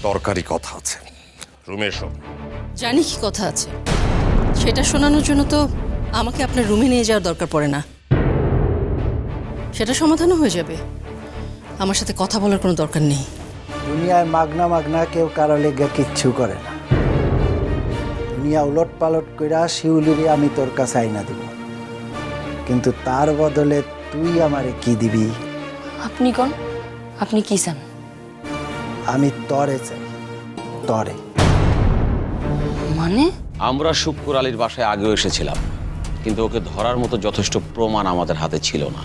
দরকারি কথা আছে, রুমে এসো। জানি কি কথা আছে, সেটা শোনানোর জন্য তো আমাকে আপনার রুমে নিয়ে যাওয়ার দরকার পড়ে না, সেটা সমাধানও হয়ে যাবে। আমার সাথে কথা বলার কোনো দরকার নেই। দুনিয়ায় মাগনা মাগনা কেউ কারো লেগে কিচ্ছু করে না। দুনিয়া উলট পালট কইরা শিউলিরে আমি তোর কাছে আইনা দিব, কিন্তু তার বদলে তুই আমারে কি দিবি? আপনি কোন? আপনি কি চান? আমি তরে চাই, তরে। মানে? আমরা শুক্কুর আলীর বাসায় আগেও এসেছিলাম, কিন্তু ওকে ধরার মতো যথেষ্ট প্রমাণ আমাদের হাতে ছিল না।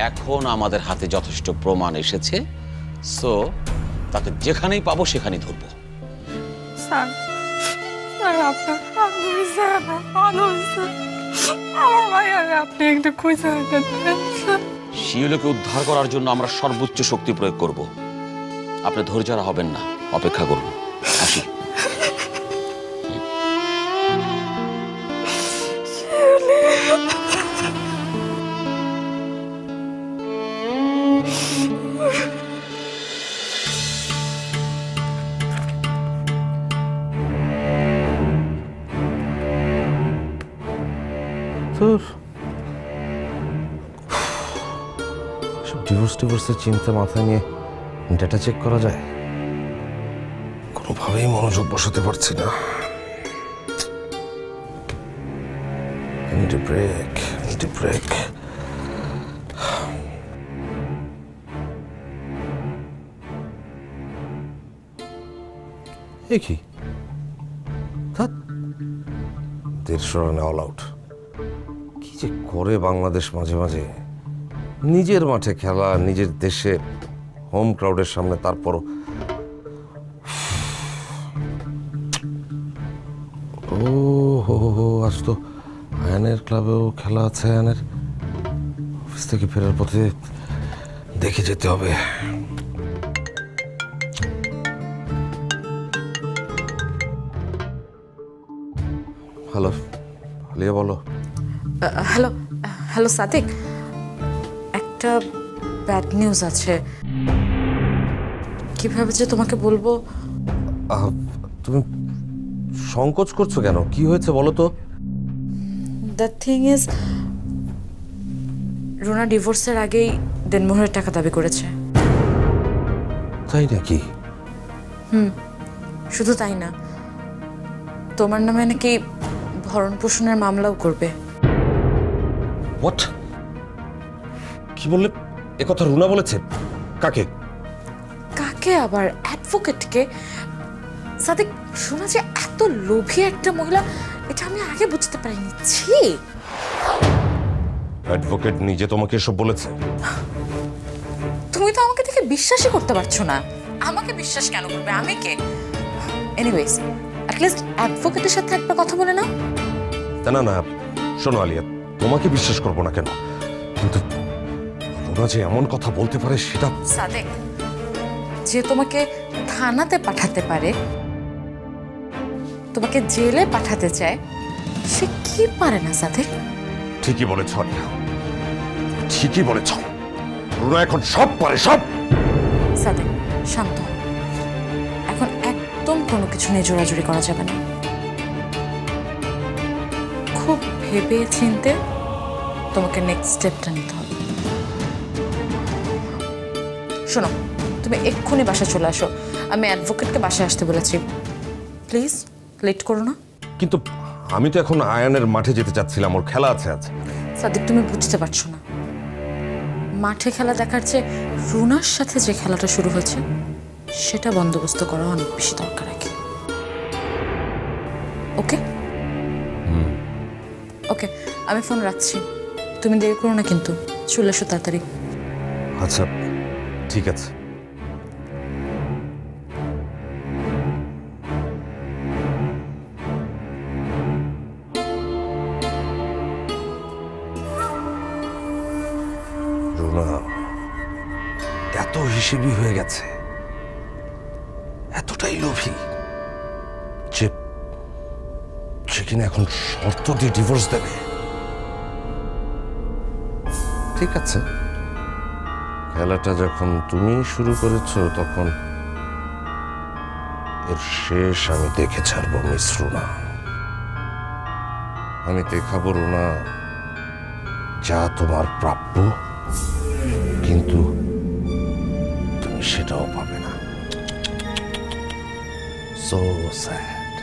এখন আমাদের হাতে যথেষ্ট প্রমাণ এসেছে, সো তাকে যেখানেই পাবো সেখানেই ধরবো। স্যার, স্যার আপনার হাত ধরে স্যার, আমার ভালো হয়েছে। আমার ভাইয়ারে আপনি একটু খুঁজে দেন স্যার। শিউলিকে উদ্ধার করার জন্য আমরা সর্বোচ্চ শক্তি প্রয়োগ করব। আপনি ধৈর্য হবেন না, অপেক্ষা করুন। আসি। ডিভোর্সের চিন্তা মাথায় নিয়ে ডেটা চেক করা যায়, কোনোভাবেই মনোযোগ বসাতে পারছি না। ব্রেক। এ কি 150 রানে অল আউট। কি যে করে বাংলাদেশ মাঝে মাঝে, নিজের মাঠে খেলা, নিজের দেশে হোম ক্রাউডের সামনে, তারপর ও হো আজ তো আয়ানের ক্লাবেও খেলা আছে। আয়ানের অফিস থেকে ফেরার পথে দেখে যেতে হবে। হ্যালো আলিয়া, বলো। হ্যালো হ্যালো সাদিক, একটা ব্যাড নিউজ আছে। কিভাবে যে তোমাকে বলবো। তুমি সংকোচ করছো কেন? কি হয়েছে বলো তো। দ্য থিং ইজ, রুনা ডিভোর্সের আগেই দেনমোহরের টাকা দাবি করেছে। তাই নাকি? শুধু তাই না, তোমার নামে নাকি ভরণ পোষণের মামলাও করবে। হোয়াট? কি বললে? একথা রুনা বলেছে? কাকে? কাকে আবার? অ্যাডভোকেটকে। সাদিক, শোনা যে এত লোভী একটা মহিলা, এটা আমি আগে বুঝতে পারিনি। ছি! অ্যাডভোকেট নিজে তোমাকে এসব বলেছে? তুমি তো আমাকে দেখে বিশ্বাসই করতে পারছো না। আমাকে বিশ্বাস কেন করবে? আমি কে? এনিওয়েজ, অ্যাটলিস্ট অ্যাডভোকেটের সাথে একটা কথা বলে নাও। না না, শোনো আলিয়া, তোমাকে বিশ্বাস করবো না কেন, কিন্তু রুনা যে এমন কথা বলতে পারে সেটা। সাদেক, যে তোমাকে থানাতে পাঠাতে পারে, তোমাকে জেলে পাঠাতে চায়, সে কি পারে না সাদেক? ঠিকই বলেছ আলিয়া, ঠিকই বলেছ। রুনা এখন সব পারে, সব। সাদেক, শান্ত হও। এখন একদম কোনো কিছু নিয়ে জোরাজুরি করা যাবে না। খুব ভেবে চিনতে তোমাকে নেক্সট স্টেপটা নিতে হবে। শোনো, তুমি এক্ষুনি বাসায় চলে আসো। আমি অ্যাডভোকেটকে বাসায় আসতে বলেছি। প্লিজ লেট করো না। কিন্তু আমি তো এখন আয়ানের মাঠে যেতে চাচ্ছিলাম, ওর খেলা আছে আজ। সাদিক, তুমি বুঝতে পারছো না, মাঠে খেলা দেখার চেয়ে রুনার সাথে যে খেলাটা শুরু হয়েছে সেটা বন্দোবস্ত করা অনেক বেশি দরকার আছে। ওকে ওকে, আমি ফোন রাখছি। তুমি দেরি করো না কিন্তু, চলে এসো তাড়াতাড়ি। আচ্ছা ঠিক আছে। রুনা এত হিসেবি হয়ে গেছে, এতটাই লোভী যে কিনা এখন শর্ত দিয়ে ডিভোর্স দেবে। ঠিক আছে, খেলাটা যখন তুমি শুরু করেছো তখন এর শেষ আমি দেখে ছাড়বো মিস রুনা। আমি দেখাবো রুনা যা তোমার প্রাপ্য, কিন্তু তুমি সেটাও পাবে না। So sad.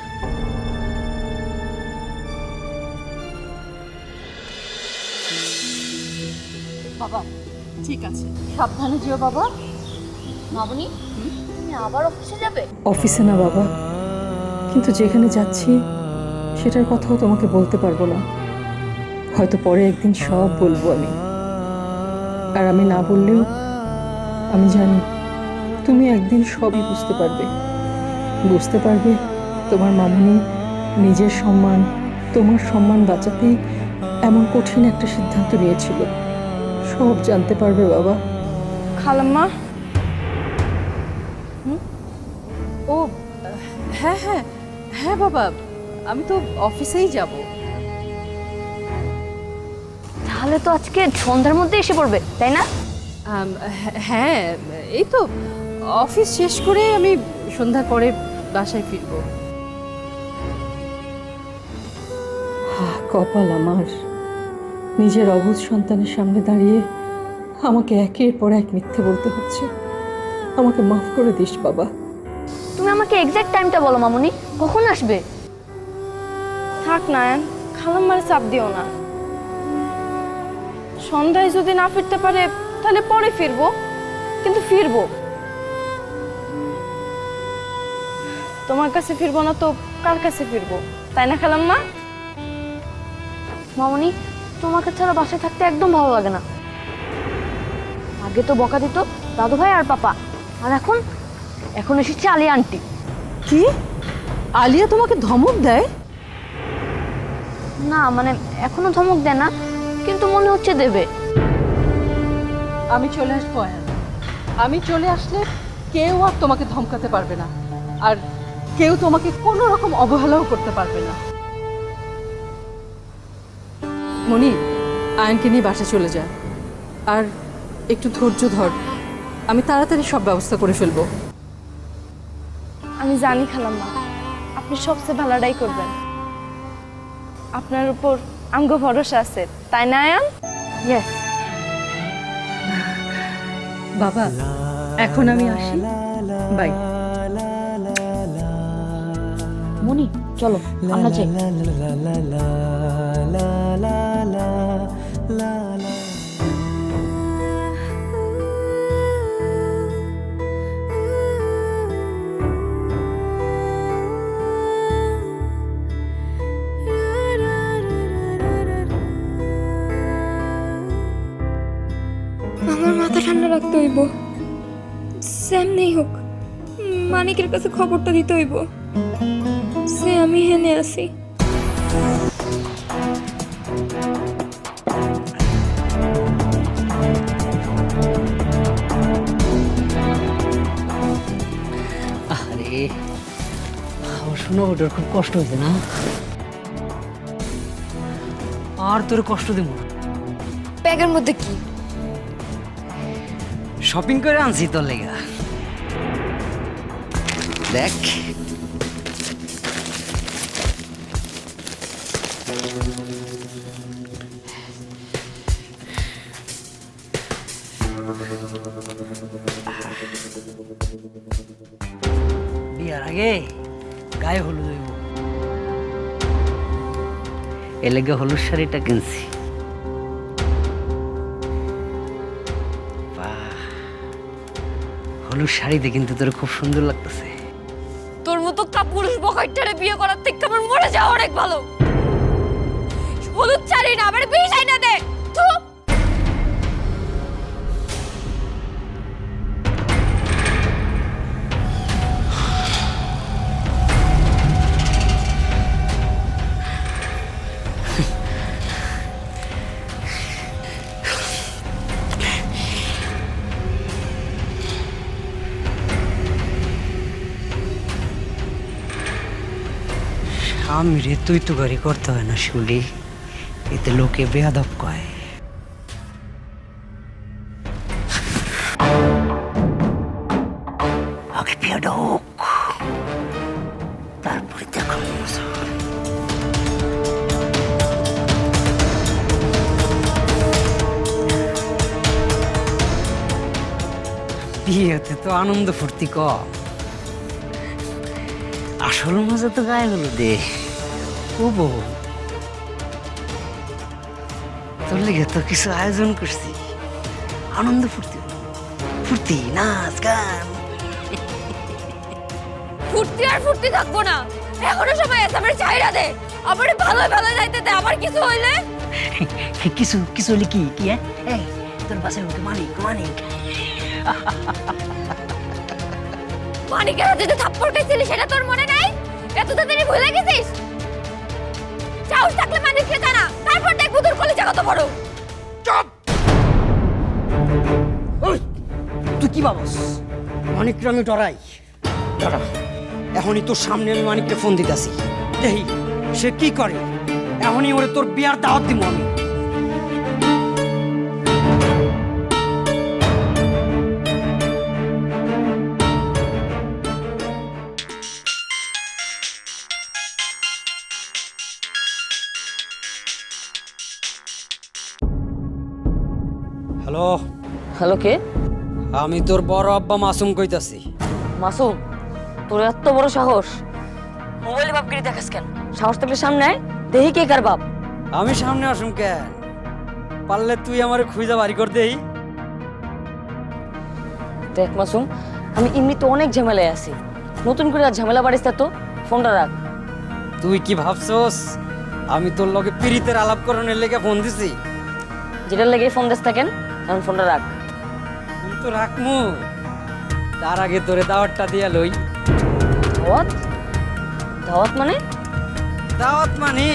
বাবা ঠিক আছে, সাবধানে যেও বাবা। মামুনি তুমি আবার অফিসে যাবে? অফিসে না বাবা, কিন্তু যেখানে যাচ্ছি সেটার কথাও তোমাকে বলতে পারবো না। হয়তো পরে একদিন সব বলবো আমি। আর আমি না বললেও আমি জানি তুমি একদিন সবই বুঝতে পারবে। বুঝতে পারবে তোমার মামুনি নিজের সম্মান, তোমার সম্মান বাঁচাতেই এমন কঠিন একটা সিদ্ধান্ত নিয়েছিল। সব জানতে পারবে বাবা। খালাম্মা, ও হ্যাঁ হ্যাঁ হ্যাঁ বাবা, আমি তো অফিসেই যাব। তাহলে তো আজকে সন্ধ্যার মধ্যে এসে পড়বে, তাই না? হ্যাঁ, এই তো অফিস শেষ করে আমি সন্ধ্যার পরে বাসায় ফিরব। কপাল আমার, নিজের অবুঝ সন্তানের সামনে দাঁড়িয়ে আমাকে একের পর এক মিথ্যে বলতে হচ্ছে। আমাকে মাফ করে দিস বাবা। তুমি আমাকে এক্সাক্ট টাইমটা বলো মামুনি, কখন আসবে? থাক নায়ন, খালাম্মার চাপ দিও না। সন্ধ্যায় যদি না ফিরতে পারে তাহলে পরে ফিরবো, কিন্তু ফিরবো। তোমার কাছে ফিরবো না তো কার কাছে ফিরবো, তাই না খালাম্মা? মামুনি, তোমাকে ছাড়া বাসায় থাকতে একদম ভালো লাগে না। আগে তো বকা দিত দাদু ভাই আর পাপা, আর এখন এসেছে আলিয়া আন্টি। কি, আলিয়া তোমাকে ধমক দেয়? না মানে এখনো ধমক দেয় না, কিন্তু মনে হচ্ছে দেবে। আমি চলে আসবো আয়ান। আমি চলে আসলে কেউ আর তোমাকে ধমকাতে পারবে না, আর কেউ তোমাকে কোনো রকম অবহেলাও করতে পারবে না। মনি, আয়নকে নিয়ে বাসা চলে যায়, আর একটু ধৈর্য ধর। আমি তাড়াতাড়ি সব ব্যবস্থা করে ফেলবো। আমি জানি খালাম্মা, আপনি সবচেয়ে ভালোটাই করবেন। আপনার উপর আমগো ভরসা আছে, তাই না আয়ান? ইয়েস। বাবা, এখন আমি আসি, বাই। মনি চলো আমরা যাই। আমার মাথা ঠান্ডা রাখতে হইব। স্যাম নেই হোক, মানিকের কাছে খবরটা দিতে হইব সে আমি হেনে আছি। আরে আমার শোনো, ওটার খুব কষ্ট হয়েছে না? আর তোর কষ্ট দেবো না। ব্যাগের মধ্যে কি? শপিং করে আনছি তোর লেগা, দেখ। বিয়ার আগে গায়ে হলুদ হইব, এ লেগে হলুদ শাড়িটা কিনছি। হলুদ শাড়িতে কিন্তু তোর খুব সুন্দর লাগতেছে। তোর মতো কাপুরুষ বকাইটারে বিয়ে করার থেকে আমার মরে যাওয়া অনেক ভালো। হলুদ চারি না, আবার বিষ আইনা দে। থু। আমি রে তুই তো গাড়ি করতে হয় না শুলি, এতে লোকে বেয়াদব কয়। আগে বেয়াদব বিয়েতে তো আনন্দ ফুর্তি কম, আসল মজা তো গায়ে হলো দে। ও বউ, তোর লেগে তো কিছু আয়োজন করছি, আনন্দ ফুর্তি ফুর্তি নাচ গান। ফুর্তি আর ফুর্তি থাকবো না, এখনো সময় আছে, আমার চাইরা দে, আমার ভালো ভালো যাইতে দে, আমার কিছু হইলে কিছু কিছু হলে কি কি হ্যাঁ তোর বাসায় ওকে মানিক মানিক মানিকের হাতে যে থাপ্পড় খাইছিলি সেটা তোর মনে নাই? এত তাড়াতাড়ি ভুলে গেছিস? সাহস থাকলে মানিককে জানা, তারপর দেখবো তোর কলেজা কত বড়। ওই তুই কি ভাবস মানিককে আমি ডরাই? ডরা, এখনই তোর সামনে আমি মানিককে ফোন দিতেছি, দেখি সে কি করে। এখনই ওরে তোর বিয়ার দাওয়াত দিব আমি। হ্যালো হ্যালো, কে? আমি তোর বড় আব্বা মাসুম কইতাছি। মাসুম, তোর এত বড় সাহস, মোবাইলে বাপগিরি দেখাস কেন? সাহস থাকলে সামনে আয়, দেখি কে কার বাপ। আমি সামনে আসুম কেন? পারলে তুই আমার খুঁজা বাড়ি কর দেই। দেখ মাসুম, আমি এমনিতে অনেক ঝামেলায় আছি, নতুন করে আর ঝামেলা বাড়িস না তো, ফোনটা রাখ। তুই কি ভাবছস আমি তোর লগে পিরিতের আলাপ করণের লেগে ফোন দিছি? যেটার লেগে ফোন দিস থাকেন, এখন ফোনটা রাখ। তুই তো রাখমু, তার আগে তোরে দাওয়াতটা দিয়া লই। দাওয়াত? দাওয়াত মানে? দাওয়াত মানে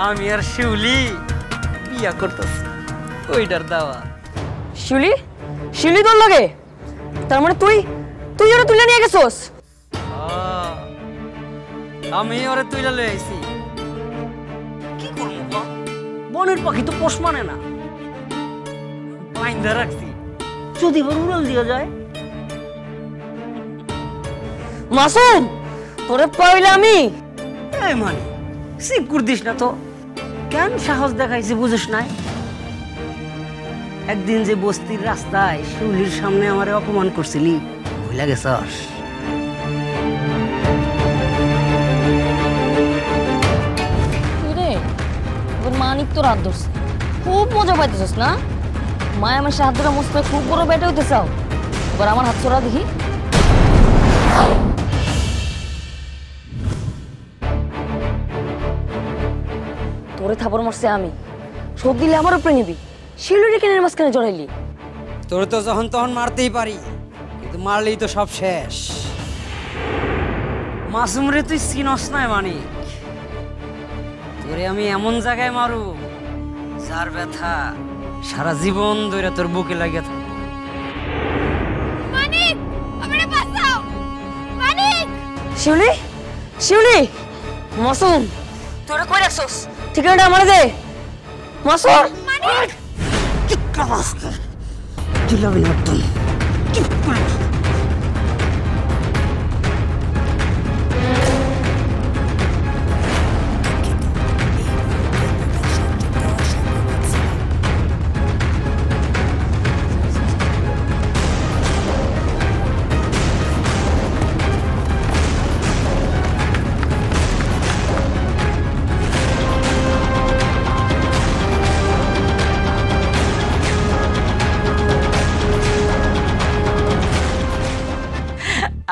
আমি আর শিউলি বিয়া করতেছি, ওইটার দাওয়াত। শিউলি? শিউলি তোর লগে? তার মানে তুই তুই ওরা তুলে নিয়ে গেছোস? আমি ওরে তুইলা লই আইছি। কি করবো ক? বনের পাখি তো পোষ মানে না, বাইন্ধা রাখছি, যদি ওর উড়াল দিয়া যায়। মাসুম, তোরে পাইলে আমি এই মানে সিকুর দিস না তো, কেন সাহস দেখাইছি বুঝিস নাই? একদিন যে বস্তির রাস্তায় শিউলির সামনে আমারে অপমান করছিলি, ভুলে গেছস? রে ওর মানিক তোর হাত ধরছে, খুব মজা পাইতেছিস না? মায় আমার হাত ধরে মুসকে খুব বড় বেটে হইতে চাও, এবার আমার হাত চড়া দেখি। তোরে থাপড় মারছে আমি, শোধ দিলে আমার উপরে নিবি, শিলুরি কেনের মাঝখানে জড়াইলি। তোর তো যখন তখন মারতেই পারি, কিন্তু মারলেই তো সব শেষ। মাসুম রে তুই চিনস নাই মানিক, তোরে আমি এমন জায়গায় মারু যার ব্যথা সারা জীবন ধরে তোর বুকে লাগিয়ে থাকবে। মানিক, আমারে বাঁচাও, মানিক! শিউলি, শিউলি, মাসুম তোরা কই রাখছস? ঠিকানাটা আমারে দে মাসুম। মানিক! চিল্লাবি না একদম, চুপ করে।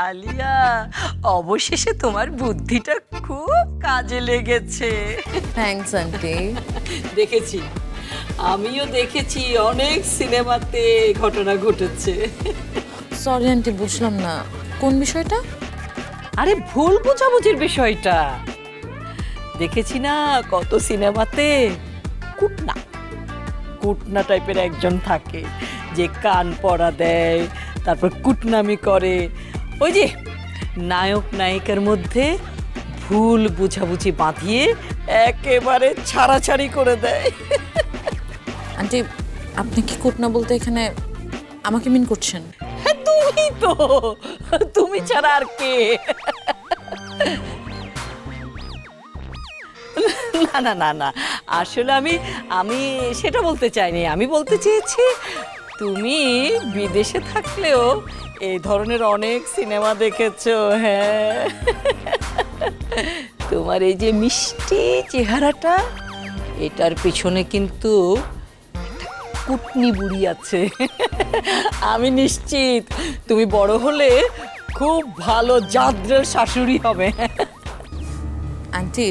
আলিয়া, অবশেষে তোমার বুদ্ধিটা খুব কাজে লেগেছে। Thanks aunty. দেখেছি, আমিও দেখেছি অনেক সিনেমাতে ঘটনা ঘটেছে। সরি আন্টি, বুঝলাম না কোন বিষয়টা। আরে ভুল বোঝাবুঝির বিষয়টা দেখেছি না কত সিনেমাতে। কুটনা কুটনা টাইপের একজন থাকে যে কান পরা দেয়, তারপর কুটনামি করে। ওই যে নায়ক নায়িকার মধ্যে ভুল বুঝাবুঝি বাঁধিয়ে একেবারে ছাড়াছাড়ি করে দেয়। আন্টি, আপনি কি কুটনা বলতে এখানে আমাকে মিন করছেন? হ্যাঁ, তুমি তো, তুমি ছাড়া আর কে? না না না না, আসলে আমি আমি সেটা বলতে চাইনি। আমি বলতে চেয়েছি তুমি বিদেশে থাকলেও এই ধরনের অনেক সিনেমা দেখেছো। হ্যাঁ, তোমার এই যে মিষ্টি চেহারাটা, এটার পিছনে কিন্তু একটা কুটনি বুড়ি আছে। আমি নিশ্চিত তুমি বড় হলে খুব ভালো জাদ্রের শাশুড়ি হবে। আন্টি,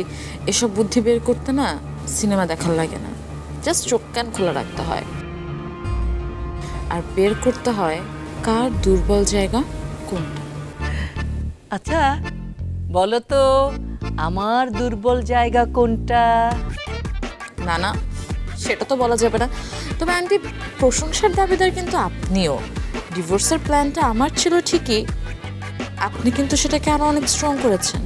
এসব বুদ্ধি বের করতে না সিনেমা দেখার লাগে না, জাস্ট চোখ কান খোলা রাখতে হয় আর বের করতে হয় কার দুর্বল জায়গা কোনটা। আচ্ছা বলো তো, আমার দুর্বল জায়গা কোনটা? না না, সেটা তো বলা যাবে না। তবে আন্টি, প্রশংসার দাবিদার কিন্তু আপনিও। ডিভোর্সের প্ল্যানটা আমার ছিল ঠিকই, আপনি কিন্তু সেটাকে আরো অনেক স্ট্রং করেছেন।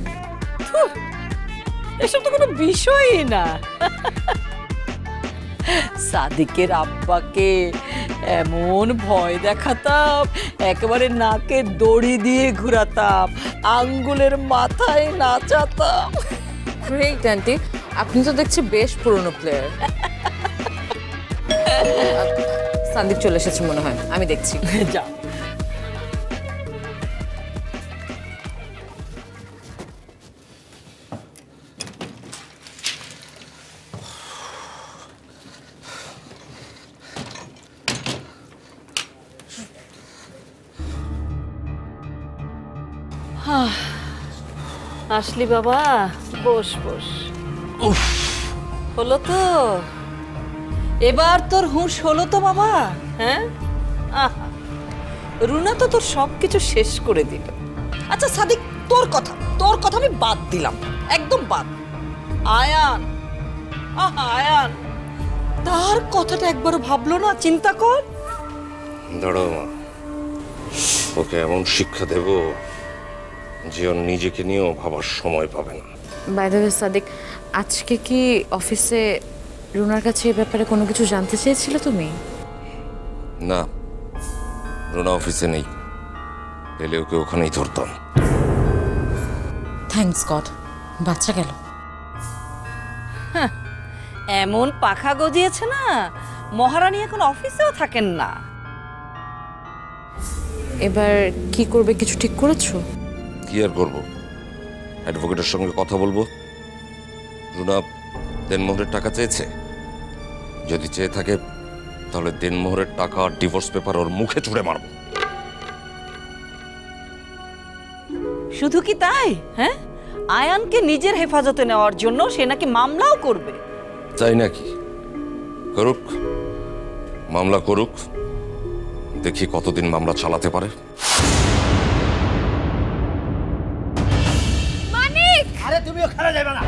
এসব তো কোনো বিষয়ই না। সাদিকের আব্বাকে এমন ভয় দেখাতাম, একেবারে নাকে দড়ি দিয়ে ঘুরাতাম, আঙ্গুলের মাথায় নাচাতাম। গ্রেট আন্টি, আপনি তো দেখছি বেশ পুরনো প্লেয়ার। সাদিক চলে এসেছে মনে হয়, আমি দেখছি। যা। আসলি বাবা, বস বস। হলো তো, এবার তোর হুঁশ হলো তো বাবা? হ্যাঁ, আহা, রুনা তো তোর সবকিছু শেষ করে দিল। আচ্ছা সাদিক, তোর কথা আমি বাদ দিলাম, একদম বাদ। আয়ান, আহা আয়ান, তার কথাটা একবারও ভাবলো না? চিন্তা কর। দাঁড়াও মা, ওকে এমন শিক্ষা দেব যে ওর নিজেকে নিয়েও ভাবার সময় পাবে না। বাই দ্য ওয়ে সাদিক, আজকে কি অফিসে রুনার কাছে এই ব্যাপারে কোনো কিছু জানতে চেয়েছিলে তুমি? না, রুনা অফিসে নেই, পেলে ওকে ওখানেই ধরতাম। থ্যাঙ্কস গড, বাচ্চা গেল। এমন পাখা গজিয়েছে না, মহারানী এখন অফিসেও থাকেন না। এবার কি করবে, কিছু ঠিক করেছো? কি আর করবো, অ্যাডভোকেটের সঙ্গে কথা বলবো। রুনা দেনমোহরের টাকা চেয়েছে, যদি চেয়ে থাকে তাহলে দেনমোহরের টাকা আর ডিভোর্স পেপার ওর মুখে ছুঁড়ে মারবো। শুধু কি তাই? হ্যাঁ, আয়ানকে নিজের হেফাজতে নেওয়ার জন্য সে নাকি মামলাও করবে। তাই নাকি? করুক, মামলা করুক, দেখি কতদিন মামলা চালাতে পারে। মানিক, আরে তুমি ওখানে যাবে না।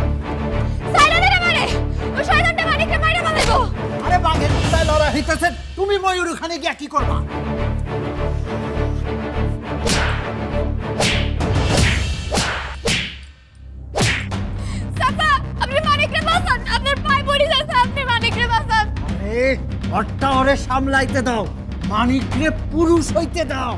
সাইরা দে আমারে, ওই শয়তানটা মানিককে মাইরা ফেলাইবো। আরে বাঘের কুত্তায় লড়া হইতেছে, তুমি ময়ূর ওখানে গিয়া কি করবা? চাচা, আপনি মানিককে বাঁচান, আপনার পায়ে পড়ি যাচ্ছে, আপনি মানিককে বাঁচান। আরে ঘরটা ওরে সামলাইতে দাও, মানিককে পুরুষ হইতে দাও।